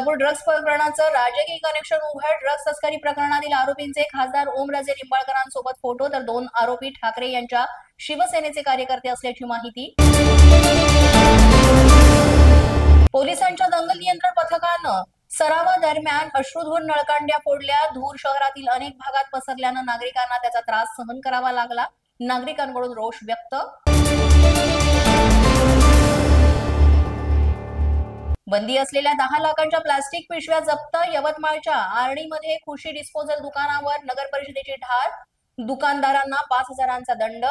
Solapur drugs प्रकरणाचं राजकीय connection उघड. ड्रग्ज तस्करी प्रकरणातील आरोपींचे खासदार ओमराजे निंबाळकरांसोबत फोटो, तर 2 आरोपी ठाकरे यांच्या शिवसेनेचे कार्यकर्ते असल्याची माहिती. पोलिसांच्या दंगल नियंत्रण पथकानं सरावादरम्यान अश्रुधूर नळकांड्या फोडल्या. धूर शहरातील अनेक भागात पसरल्यानं नागरिकांना त्याचा त्रास सहन करावा लागला. नागरिकांकडून रोष व्यक्त. बंदी असलेल्या 10 लाखांच्या प्लास्टिक पिशव्या जप्त. यवतमाळच्या आर्णीमध्ये खुशी डिस्पोजल दुकानावर नगर परिषदेची धाड. दुकानदारांना 5,000चा दंड.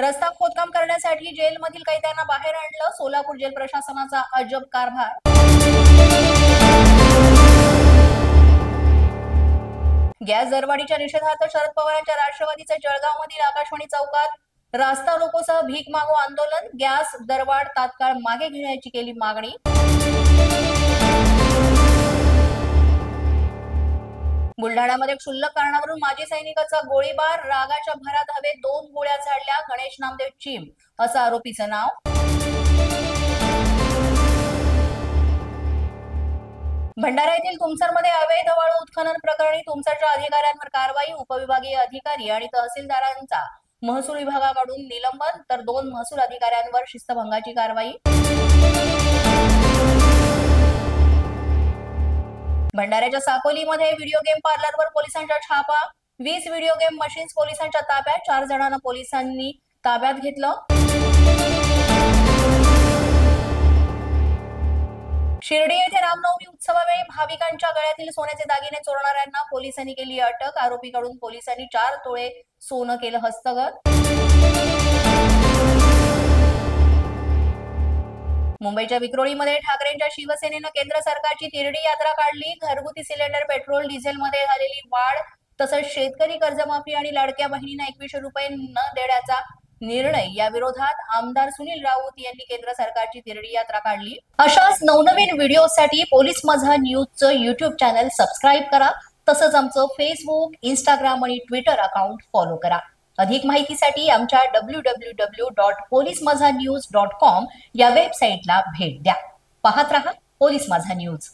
रस्ता खोदकाम करण्यासाठी जेलमधील कैद्यांना बाहेर आणलं. सोलापूर जेल प्रशासनाचा अजब कारभार. गॅस दरवाढीच्या निषेधार्थ शरद पवारांच्या राष्ट्रवादीचे जळगावमधील आकाशवाणी चौकात रास्ता रोकोसह भीक मागो आंदोलन. गॅस दरवाढ तात्काळ मागे घेण्याची केली मागणी. बुलढाण्यामध्ये क्षुल्लक कारणावरून माजी सैनिकाचा गोळीबार. रागाच्या भरात हवेत 2 गोळ्या झाडल्या. गणेश नामदेव चिम असं आरोपीचं नाव. भंडारा येथील तुमसरमध्ये अवैध वाळू उत्खनन प्रकरणी तुमसरच्या अधिकाऱ्यांवर कारवाई. उपविभागीय अधिकारी आणि तहसीलदारांचा महसूल विभागाकडून निलंबन, तर 2 महसूल अधिकाऱ्यांवर शिस्तभंगाची कारवाई. भंडाऱ्याच्या साकोलीमध्ये व्हिडिओ गेम पार्लरवर पोलिसांचा छापा. 20 व्हिडिओ गेम मशीन्स पोलिसांच्या ताब्यात. 4 जणांना पोलिसांनी ताब्यात घेतलं. शिर्डी येथे रामनवमी उत्सवावेळी भाविकांच्या गळ्यातील सोन्याचे दागिने चोरणाऱ्यांना पोलिसांनी केली अटक. आरोपीकडून पोलिसांनी 4 तोळे सोनं केलं हस्तगत. मुंबईच्या विक्रोळीमध्ये ठाकरेंच्या शिवसेनेनं केंद्र सरकारची तिरडी यात्रा काढली. घरगुती सिलेंडर, पेट्रोल, डिझेलमध्ये झालेली वाढ, तसंच शेतकरी कर्जमाफी आणि लाडक्या बहिणींना 2100 रुपये न देण्याचा निर्णय या विरोधात आमदार सुनील राऊत यांनी केंद्र सरकारची तिरडी यात्रा काढली. अशाच नवनवीन व्हिडिओसाठी पोलीस माझा न्यूजचं YouTube चॅनल सबस्क्राईब करा. तसंच आमचं फेसबुक, इंस्टाग्राम आणि ट्विटर अकाउंट फॉलो करा. अधिक माहितीसाठी आमच्या www.polismazhanews.com या वेबसाईटला भेट द्या. पाहत रहा पोलीस माझा न्यूज.